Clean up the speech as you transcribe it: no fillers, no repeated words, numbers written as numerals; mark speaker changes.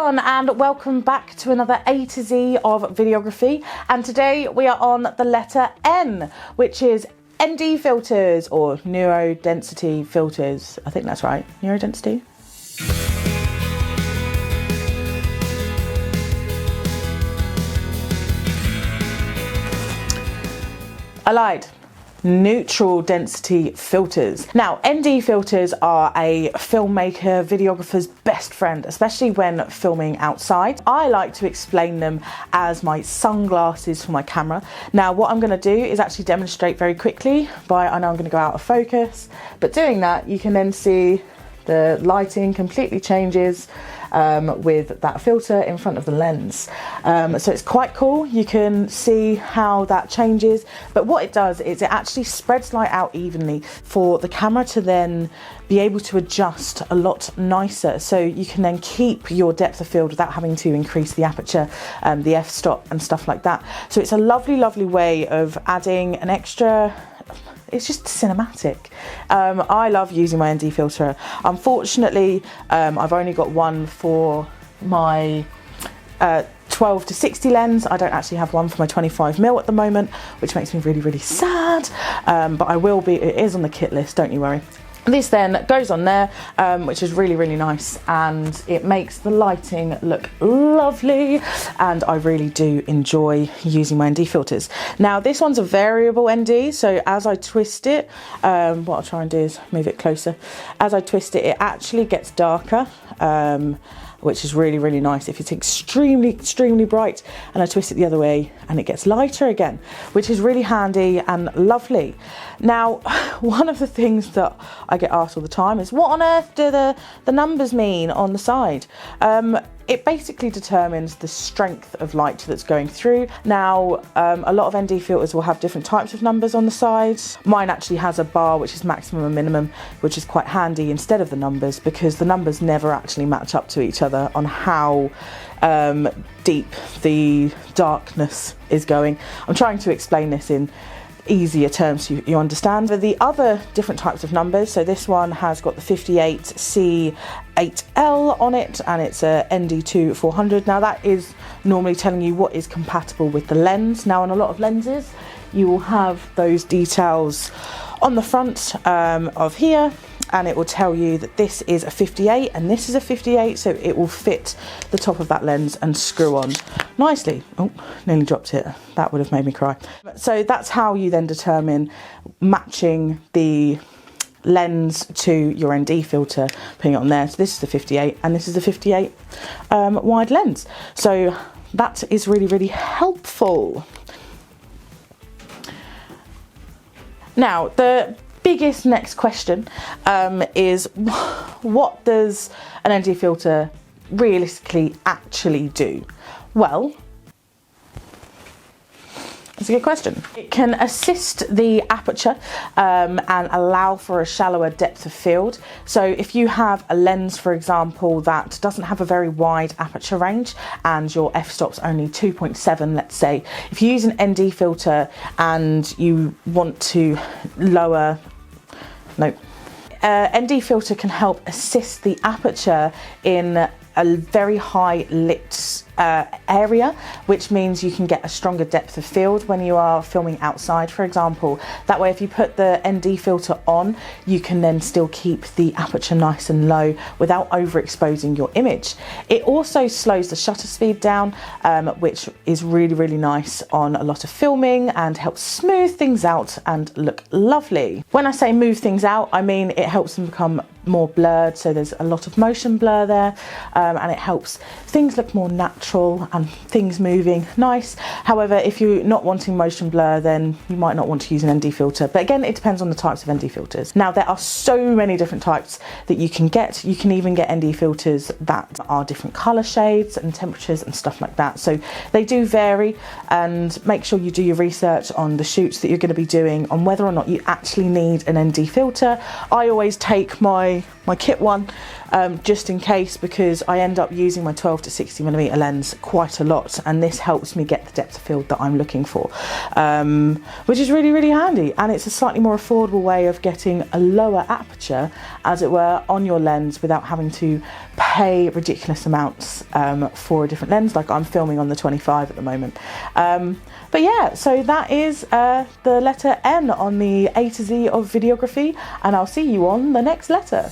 Speaker 1: everyone, and welcome back to another A to Z of videography. And today we are on the letter N, which is ND filters or neuro density filters. I think that's right, neuro density. I lied. Neutral density filters. Now, ND filters are a filmmaker, videographer's best friend, especially when filming outside. I like to explain them as my sunglasses for my camera. Now, what I'm going to do is actually demonstrate very quickly I know I'm going to go out of focus, but doing that, you can then see the lighting completely changes with that filter in front of the lens. So it's quite cool. You can see how that changes, but what it does is it actually spreads light out evenly for the camera to then be able to adjust a lot nicer. So you can then keep your depth of field without having to increase the aperture, the f-stop and stuff like that. So it's a lovely, lovely way of adding an extra. It's just cinematic. I love using my ND filter. Unfortunately, I've only got one for my 12 to 60 lens. I don't actually have one for my 25mm at the moment, which makes me really, really sad. But I will be, it is on the kit list, don't you worry. This then goes on there, which is really, really nice, and it makes the lighting look lovely, and I really do enjoy using my ND filters. Now, this one's a variable ND, so as I twist it, what I'll try and do is move it closer. As I twist it, it actually gets darker, which is really, really nice. If it's extremely, extremely bright and I twist it the other way, and it gets lighter again, which is really handy and lovely. Now, one of the things that I get asked all the time is, what on earth do the numbers mean on the side? It basically determines the strength of light that's going through. Now, a lot of ND filters will have different types of numbers on the sides. Mine actually has a bar, which is maximum and minimum, which is quite handy instead of the numbers, because the numbers never actually match up to each other on how deep the darkness is going. I'm trying to explain this in easier terms so you understand. For the other different types of numbers, so this one has got the 58C8L on it, and it's a ND2 400. Now that is normally telling you what is compatible with the lens. Now on a lot of lenses you will have those details on the front of here, and it will tell you that this is a 58 and this is a 58, so it will fit the top of that lens and screw on nicely. Oh, nearly dropped it. That would have made me cry. So that's how you then determine matching the lens to your ND filter, putting it on there. So this is the 58 and this is the 58 wide lens. So that is really, really helpful. Now, the biggest next question is, what does an ND filter realistically actually do? Well, that's a good question. It can assist the aperture and allow for a shallower depth of field. So if you have a lens, for example, that doesn't have a very wide aperture range and your f-stop's only 2.7, let's say, if you use an ND filter and you want to lower, ND filter can help assist the aperture in a very high lit area, which means you can get a stronger depth of field when you are filming outside, for example. That way, if you put the ND filter on, you can then still keep the aperture nice and low without overexposing your image. It also slows the shutter speed down, which is really, really nice on a lot of filming and helps smooth things out and look lovely. When I say move things out, I mean it helps them become more blurred, so there's a lot of motion blur there, and it helps things look more natural and things moving nice. However, if you're not wanting motion blur, then you might not want to use an ND filter, but again, it depends on the types of ND filters. Now, there are so many different types that you can get. You can even get ND filters that are different color shades and temperatures and stuff like that, so they do vary, and make sure you do your research on the shoots that you're going to be doing on whether or not you actually need an ND filter. I always take my kit one just in case, because I end up using my 12 to 60mm lens quite a lot, and this helps me get the depth of field that I'm looking for, which is really, really handy, and it's a slightly more affordable way of getting a lower aperture, as it were, on your lens without having to pay ridiculous amounts for a different lens. Like I'm filming on the 25 at the moment. But yeah, so that is the letter N on the A to Z of videography, and I'll see you on the next letter.